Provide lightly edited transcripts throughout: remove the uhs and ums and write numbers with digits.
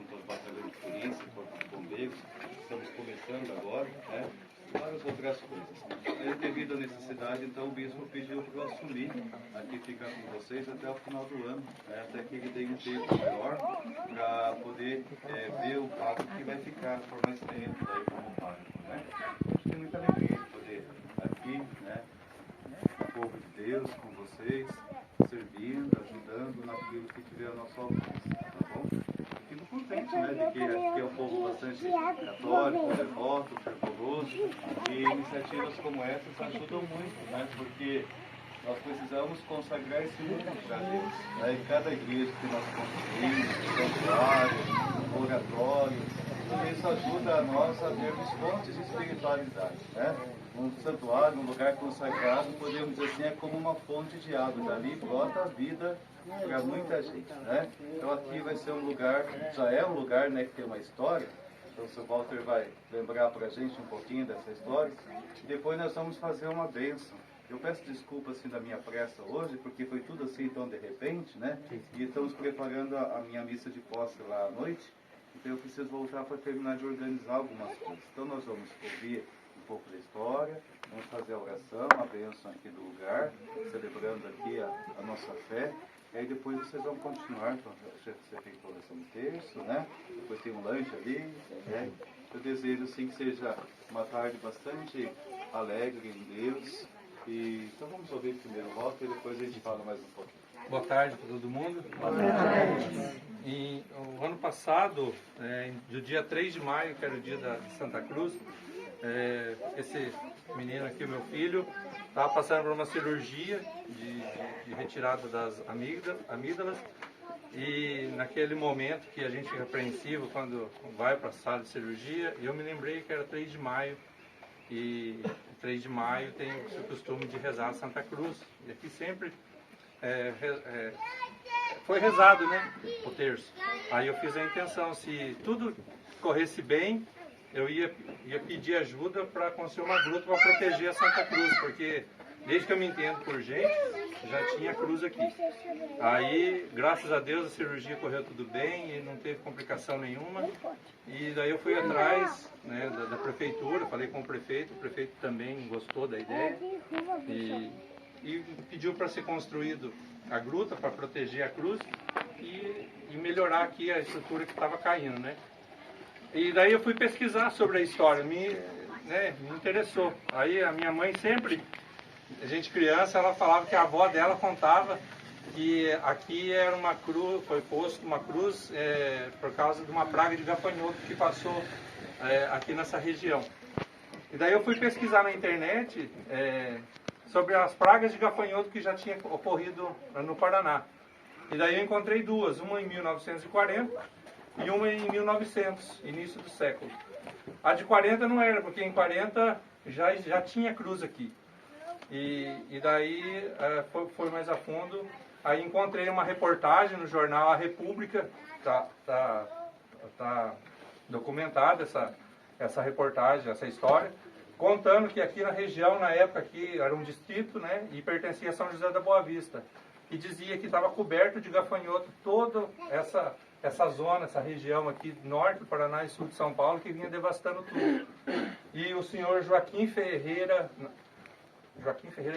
junto aos batalhões de polícia, corpo de bombeiros, estamos começando agora, né? E várias outras coisas. Aí, devido à necessidade, então o bispo pediu para eu assumir aqui, ficar com vocês até o final do ano, né? Até que ele dê um tempo maior para poder ver o fato que vai ficar por mais tempo daí como pároco, né? A gente tem muita alegria de poder aqui, né? O povo de Deus com vocês, servindo, ajudando naquilo que tiver ao nosso alcance, tá bom? Fico contente, né, de que aqui é um povo bastante católico, devoto, fervoroso, e iniciativas como essas ajudam muito, né, porque nós precisamos consagrar esse mundo para Deus, né, e cada igreja que nós construímos, santuário, oratório, tudo isso ajuda a nós a termos fontes de espiritualidade, né? Um santuário, um lugar consagrado, podemos dizer assim, é como uma fonte de água. Dali brota a vida para muita gente, né? Então aqui vai ser um lugar, já é um lugar, né, que tem uma história. Então o Sr. Walter vai lembrar para a gente um pouquinho dessa história. E depois nós vamos fazer uma bênção. Eu peço desculpa assim da minha pressa hoje, porque foi tudo assim tão de repente, né? E estamos preparando a minha missa de posse lá à noite. Então eu preciso voltar para terminar de organizar algumas coisas. Então nós vamos ouvir um pouco da história, vamos fazer a oração, a bênção aqui do lugar, celebrando aqui a nossa fé. E aí depois vocês vão continuar com ser feito a oração do terço, né? Depois tem um lanche ali, né? Eu desejo assim que seja uma tarde bastante alegre em Deus. E então vamos ouvir primeiro o voto e depois a gente fala mais um pouquinho. Boa tarde para todo mundo. Boa tarde. E o ano passado, do dia 3 de maio, que era o dia de Santa Cruz, esse menino aqui, o meu filho, estava passando por uma cirurgia de retirada das amígdalas. E naquele momento que a gente fica apreensivo quando vai para a sala de cirurgia, eu me lembrei que era 3 de maio. E 3 de maio tem o costume de rezar a Santa Cruz. E aqui sempre foi rezado, né, o terço. Aí eu fiz a intenção, se tudo corresse bem, eu ia pedir ajuda para construir uma gruta para proteger a Santa Cruz, porque desde que eu me entendo por gente, já tinha cruz aqui. Aí, graças a Deus, a cirurgia correu tudo bem e não teve complicação nenhuma. E daí eu fui atrás, né, da prefeitura, falei com o prefeito também gostou da ideia. E pediu para ser construído a gruta para proteger a cruz e melhorar aqui a estrutura que estava caindo, né? E daí eu fui pesquisar sobre a história, me interessou. Aí a minha mãe sempre, a gente criança, ela falava que a avó dela contava que aqui era uma cruz, foi posto uma cruz por causa de uma praga de gafanhoto que passou aqui nessa região. E daí eu fui pesquisar na internet sobre as pragas de gafanhoto que já tinha ocorrido no Paraná. E daí eu encontrei duas, uma em 1940 e uma em 1900, início do século. A de 40 não era, porque em 40 já tinha cruz aqui. E daí foi mais a fundo. Aí encontrei uma reportagem no jornal A República, tá documentada essa reportagem, essa história, contando que aqui na região, na época, aqui era um distrito, né, e pertencia a São José da Boa Vista, e dizia que estava coberto de gafanhoto toda essa zona, essa região aqui, norte do Paraná e sul de São Paulo, que vinha devastando tudo. E o senhor Joaquim Ferreira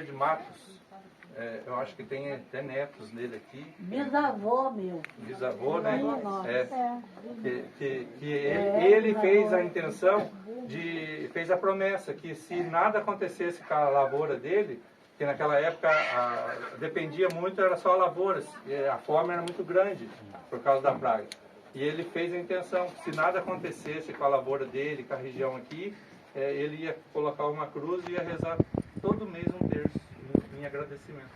de Matos, eu acho que tem até netos dele aqui. Bisavô meu. Bisavô, né? Ele fez a intenção, fez a promessa que se nada acontecesse com a lavoura dele, que naquela época dependia muito, era só lavouras, e a fome era muito grande por causa da praga. E ele fez a intenção, se nada acontecesse com a lavoura dele, com a região aqui, ele ia colocar uma cruz e ia rezar todo mês um terço em agradecimento.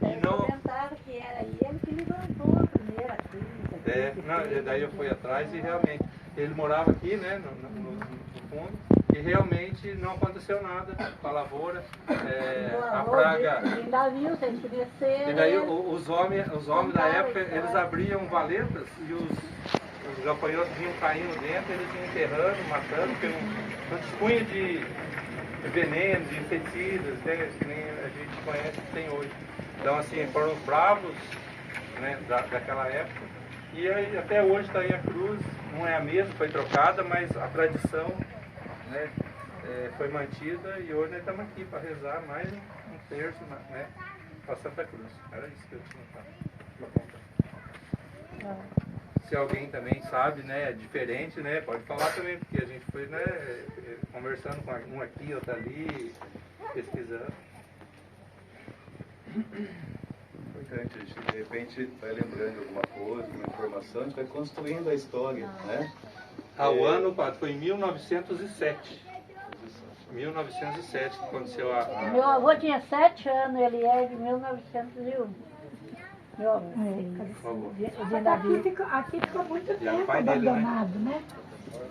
E não comentaram que era ele que levantou a primeira clínica. Daí eu fui atrás e realmente, ele morava aqui, né, no fundo, e realmente não aconteceu nada com a lavoura, a praga. Ainda viu, se ele crescer. E daí os homens da época, eles abriam valetas e os gafanhotos vinham caindo dentro, eles iam enterrando, matando, porque não dispunha de veneno, de inseticidas, né, que nem a gente conhece que tem hoje. Então, assim, foram os bravos, né, daquela época. E aí, até hoje está aí a cruz, não é a mesma, foi trocada, mas a tradição, né, foi mantida e hoje nós estamos aqui para rezar mais um terço, né, para Santa Cruz. Era isso que eu tinha para contar. Se alguém também sabe, né, é diferente, né, pode falar também, porque a gente foi, né, conversando com um aqui, outro ali, pesquisando. Importante, a gente de repente vai lembrando alguma coisa, alguma informação, a gente vai construindo a história, né? O ano, padre, foi em 1907. 1907 que aconteceu Meu avô tinha 7 anos, ele é de 1901. Meu avô. Por favor. Aqui ficou muito E era o tempo pai dele, né? abandonado, né?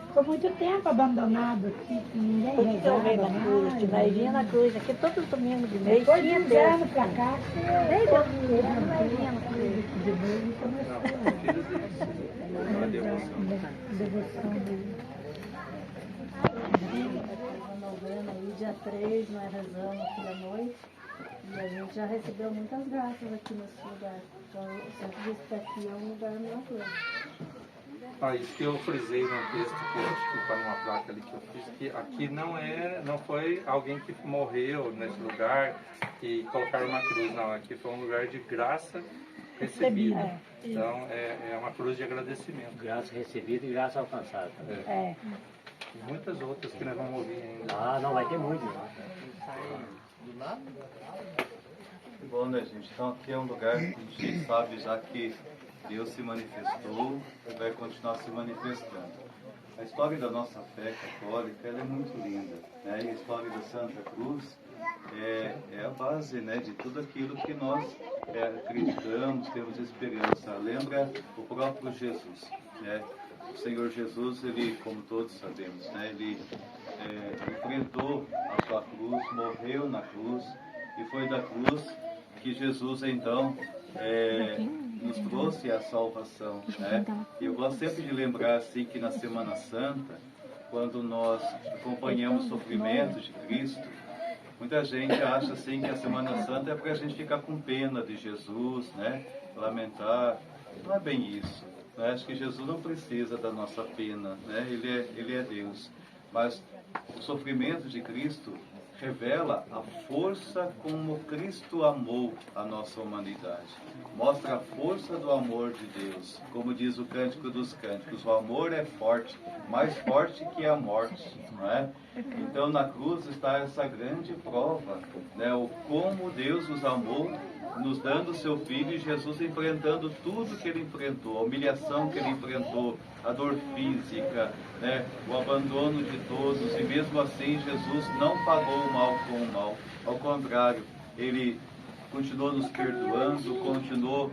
Ficou muito tempo abandonado aqui, que ninguém Porque eu venho na cruz, rezava. nós vinha na cruz, aqui todo domingo de mês Depois de tinha uns Deus. anos pra cá, Desde os 15 anos nós vinha na cruz. de novo começou Não, filhos deles. Uma devoção. a devoção dele. Uma novena aí, dia 3, nós rezamos aqui à noite. E a gente já recebeu muitas graças aqui nesse lugar. Então, eu sempre disse que aqui é um lugar maravilhoso. Isso que eu frisei no texto, que eu acho que está numa placa ali que eu fiz, que aqui não foi alguém que morreu nesse lugar e colocaram uma cruz, não. Aqui foi um lugar de graça recebida. Então é uma cruz de agradecimento. Graça recebida e graça alcançada. É. E muitas outras que nós vamos ouvir ainda. Ah, não, vai ter muito. Né? Que bom, né, gente? Então aqui é um lugar que a gente sabe já que Deus se manifestou e vai continuar se manifestando. A história da nossa fé católica ela é muito linda, né? E a história da Santa Cruz é a base, né, de tudo aquilo que nós acreditamos, temos esperança. Lembra o próprio Jesus, né? O Senhor Jesus, ele, como todos sabemos, né, ele enfrentou a sua cruz, morreu na cruz, e foi da cruz que Jesus, então, nos trouxe a salvação, né? E eu gosto sempre de lembrar, assim, que na Semana Santa, quando nós acompanhamos o sofrimento de Cristo, muita gente acha, assim, que a Semana Santa é para a gente ficar com pena de Jesus, né? Lamentar. Não é bem isso. Né? Acho que Jesus não precisa da nossa pena, né? Ele é Deus. Mas o sofrimento de Cristo revela a força como Cristo amou a nossa humanidade. Mostra a força do amor de Deus. Como diz o Cântico dos Cânticos, o amor é forte, mais forte que a morte. Não é? Então na cruz está essa grande prova, né? O como Deus nos amou, nos dando o seu Filho, e Jesus enfrentando tudo que ele enfrentou, a humilhação que ele enfrentou, a dor física, né, o abandono de todos, e mesmo assim Jesus não pagou o mal com o mal. Ao contrário, ele continuou nos perdoando, continuou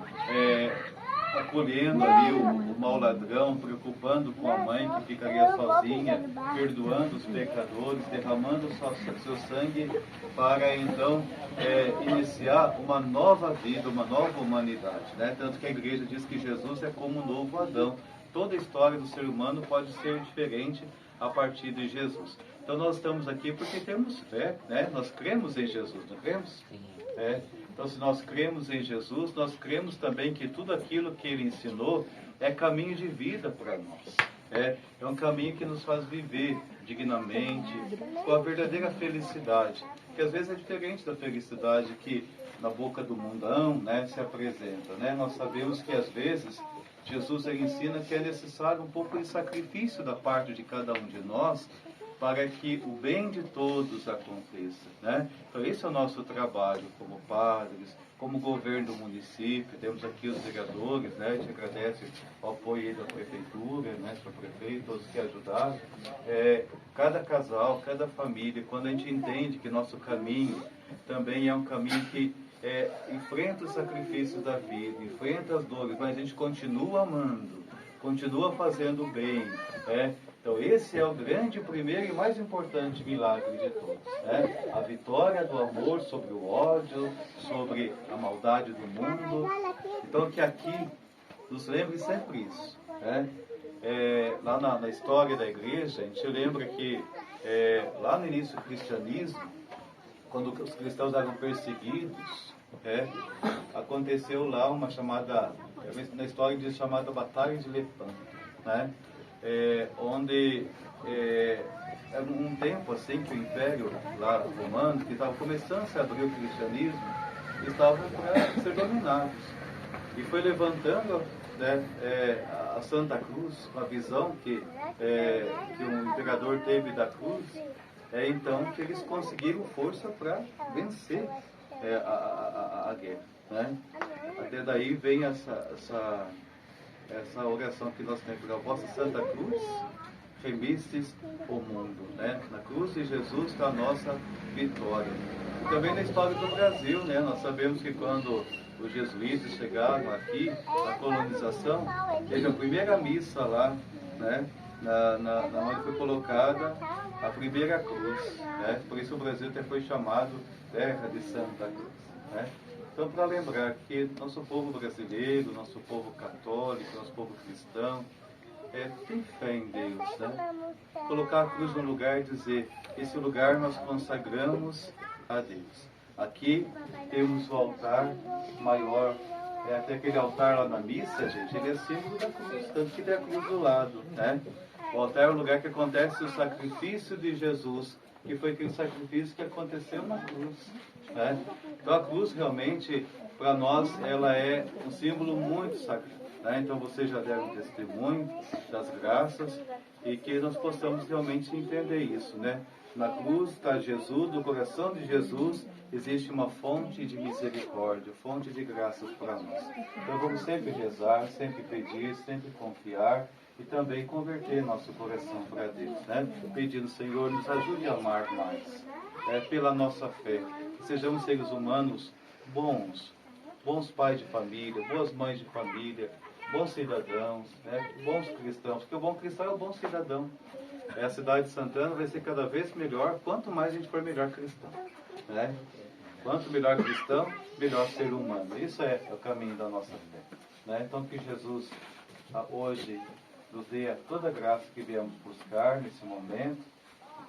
acolhendo ali o mau ladrão, preocupando com a mãe que ficaria sozinha, perdoando os pecadores, derramando seu sangue para então iniciar uma nova vida, uma nova humanidade, né? Tanto que a igreja diz que Jesus é como um novo Adão. Toda a história do ser humano pode ser diferente a partir de Jesus. Então nós estamos aqui porque temos fé, né? Nós cremos em Jesus, não cremos? Então, se nós cremos em Jesus, nós cremos também que tudo aquilo que Ele ensinou é caminho de vida para nós. É um caminho que nos faz viver dignamente, com a verdadeira felicidade, que às vezes é diferente da felicidade que na boca do mundão, né, se apresenta. Né? Nós sabemos que às vezes Jesus ele ensina que é necessário um pouco de sacrifício da parte de cada um de nós, para que o bem de todos aconteça, né? Então esse é o nosso trabalho como padres, como governo do município. Temos aqui os vereadores, né? A gente agradece o apoio aí da prefeitura, né? Seu prefeito, todos que ajudaram. Cada casal, cada família, quando a gente entende que nosso caminho também é um caminho que enfrenta os sacrifícios da vida, enfrenta as dores, mas a gente continua amando, continua fazendo o bem, Então esse é o grande, primeiro e mais importante milagre de todos, né? A vitória do amor sobre o ódio, sobre a maldade do mundo. Então que aqui nos lembre sempre isso, né? Lá na história da igreja, a gente lembra que lá no início do cristianismo, quando os cristãos eram perseguidos, aconteceu lá uma chamada, na história diz chamada Batalha de Lepanto, né? onde era um tempo assim que o Império lá romano, que estava começando a se abrir o cristianismo, estava para ser dominados. E foi levantando, né, a Santa Cruz, a visão que o imperador teve da cruz, então que eles conseguiram força para vencer a guerra. Né? Até daí vem essa oração que nós temos, a vossa Santa Cruz remistes o mundo. Né? Na cruz de Jesus está a nossa vitória. E também na história do Brasil, né? Nós sabemos que quando os jesuítas chegaram aqui, a colonização, teve a primeira missa lá, né? Na onde foi colocada a primeira cruz. Né? Por isso o Brasil até foi chamado Terra de Santa Cruz. Né? Então, para lembrar que nosso povo brasileiro, nosso povo católico, nosso povo cristão, tem fé em Deus. Né? Colocar a cruz no lugar e dizer, esse lugar nós consagramos a Deus. Aqui temos o altar maior, até aquele altar lá na missa, gente, ele é símbolo da cruz, tanto que tem a cruz do lado. Né? O altar é o lugar que acontece o sacrifício de Jesus, que foi aquele sacrifício que aconteceu na cruz. Né? Então a cruz realmente, para nós, ela é um símbolo muito sagrado. Né? Então vocês já deram testemunho das graças e que nós possamos realmente entender isso. Né? Na cruz está Jesus, no coração de Jesus existe uma fonte de misericórdia, fonte de graças para nós. Então vamos sempre rezar, sempre pedir, sempre confiar e também converter nosso coração para Deus, né? Pedindo, Senhor, nos ajude a amar mais, pela nossa fé. Sejamos seres humanos bons pais de família, boas mães de família, bons cidadãos, né? Bons cristãos, porque o bom cristão é o bom cidadão. A cidade de Santana vai ser cada vez melhor, quanto mais a gente for melhor cristão. Né? Quanto melhor cristão, melhor ser humano. Isso é o caminho da nossa fé. Né? Então que Jesus hoje nos dê toda a graça que viemos buscar nesse momento,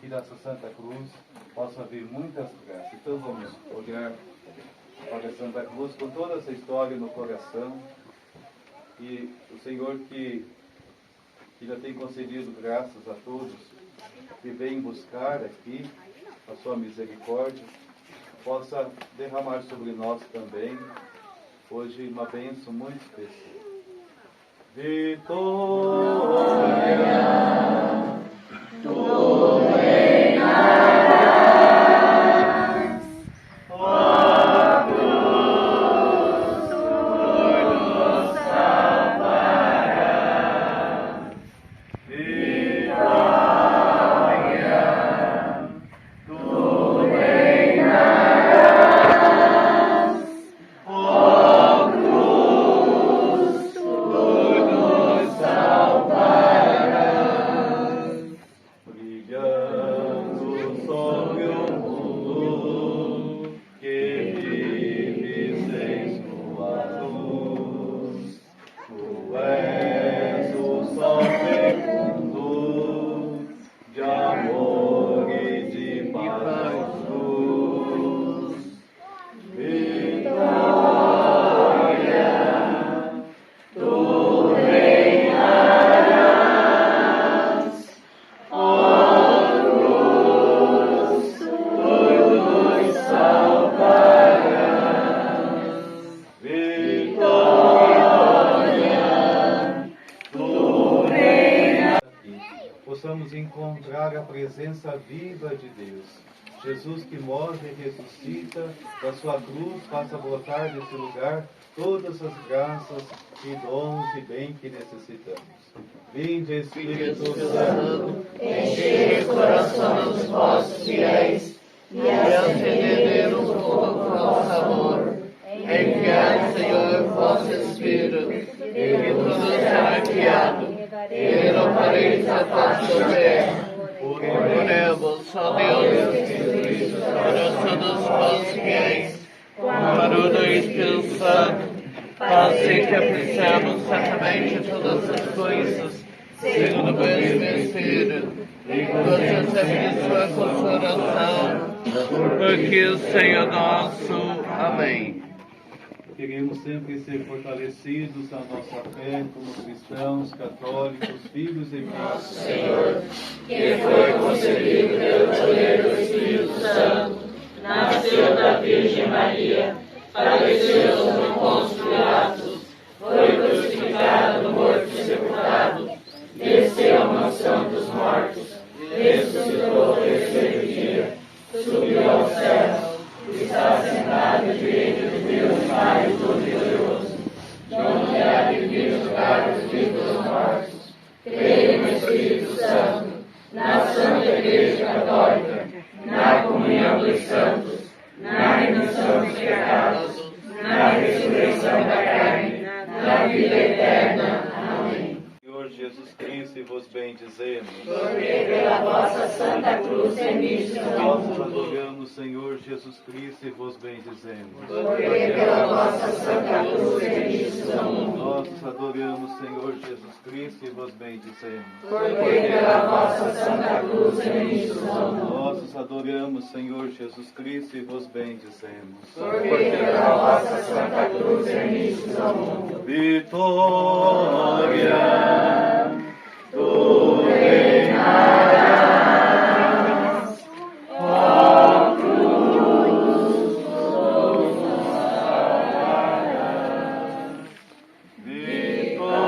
que dessa Santa Cruz possa vir muitas graças. Então vamos olhar para a Santa Cruz com toda essa história no coração, e o Senhor que já tem concedido graças a todos que vêm buscar aqui a sua misericórdia, possa derramar sobre nós também hoje uma bênção muito especial. Vitória, tu reinarás, ó cruz, tu nos salvarás. Vitória, tu reinarás, ó cruz, tu nos salvarás. Brilhando sobre o mundo que vive sem sua luz, tu és o sol fecundo de amor e de paz luz. Vitória, tu reinarás, ó cruz, tu nos salvarás. Vitória, tu reinarás. Possamos encontrar a presença viva de Deus. Jesus que morre e ressuscita, da sua cruz faça brotar desse lugar todas as graças e dons e bem que necessitamos. Vinde, Espírito Santo, enchei o coração dos vossos fiéis e acendei no fogo o vosso amor. Enviai, Senhor, vosso Espírito, e tudo será criado, e renovareis a face da terra. Oremos, ó Deus, o coração dos vossos fiéis, com a luz do Espírito Santo, fazer que apreciemos certamente todas as coisas, segundo o mesmo Espírito, e gozemos sempre de sua consolação, porque o Senhor nosso. Amém. queremos sempre ser fortalecidos na nossa fé como cristãos, católicos, filhos em Cristo. Senhor, que foi concebido pelo poder do Espírito Santo, nasceu da Virgem Maria, padeceu sob Pôncio Pilatos, foi crucificado, morto e sepultado, desceu à mansão dos mortos, ressuscitou ao terceiro dia, subiu ao céu, está sentado à direita de Deus Pai Todo-Poderoso, de onde há de vir julgar os vivos e os mortos. Creio no Espírito Santo, na Santa Igreja Católica, na comunhão dos santos, na remissão dos pecados, na ressurreição da carne, na vida eterna. Amém. Senhor Jesus Cristo, e vos bendizemos. Porque pela vossa Santa Cruz remistes ao Nós mundo. adoramos, Senhor Jesus Cristo, e vos bendizemos. Porque pela vossa Santa Cruz remistes ao mundo. Nós adoramos, Senhor Jesus Cristo, e vos bendizemos. Porque pela vossa Santa Cruz remistes ao mundo. Nós adoramos, Senhor Jesus Cristo, e vos bendizemos. Porque pela vossa Santa Cruz remistes ao mundo. Vitória, tu reinarás, ó cruz, vitória,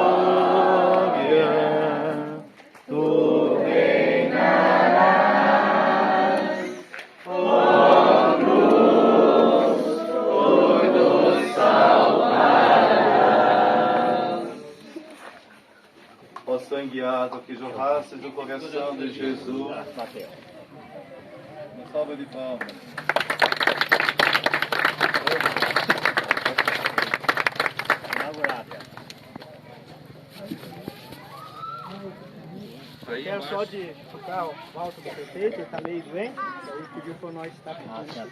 tu reinarás, ó cruz, por nos salvarás. Ó sangue água que jorraste do coração de Jesus. Uma salva de palmas. Quero só de tocar o alto do prefeito, ele está meio doente, então ele pediu para nós estar pedindo.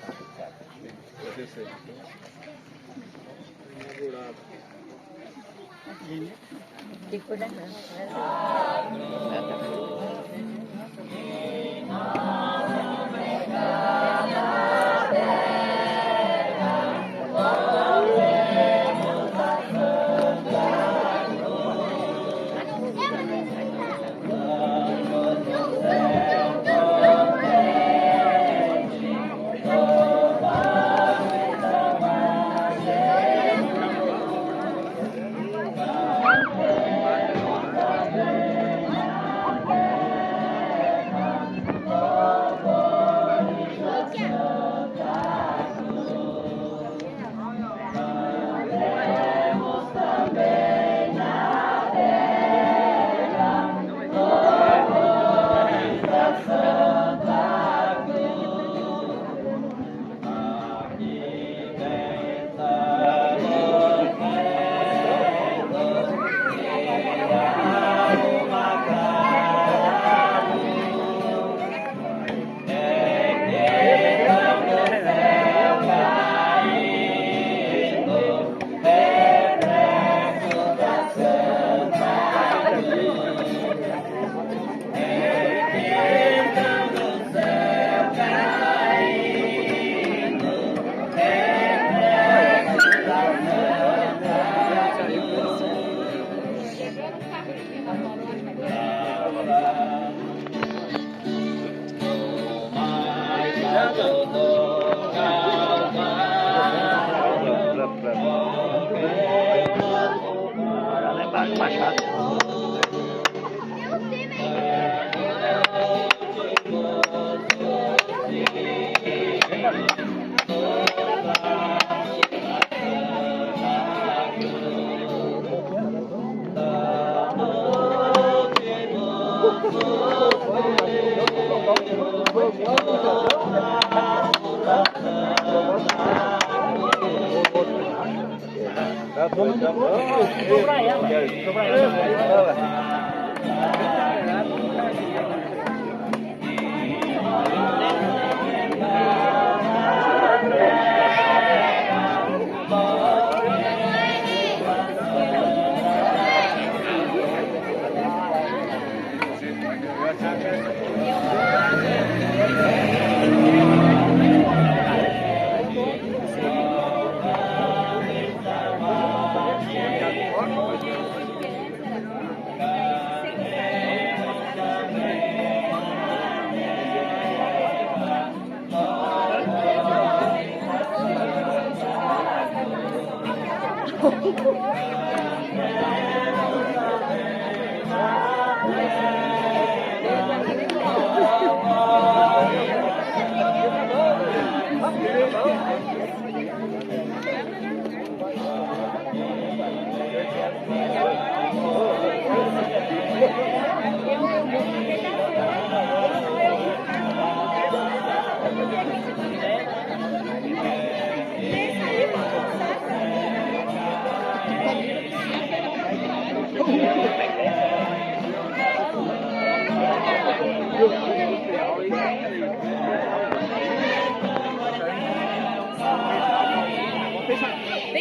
Bem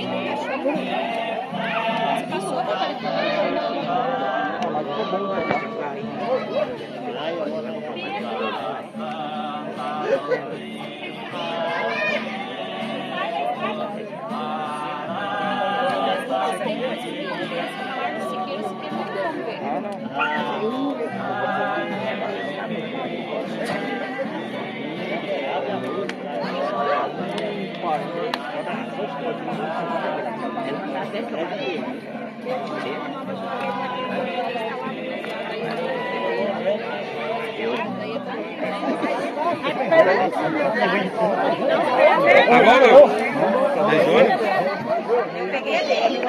no cachorro. Você passou pra Agora, eu peguei a dele.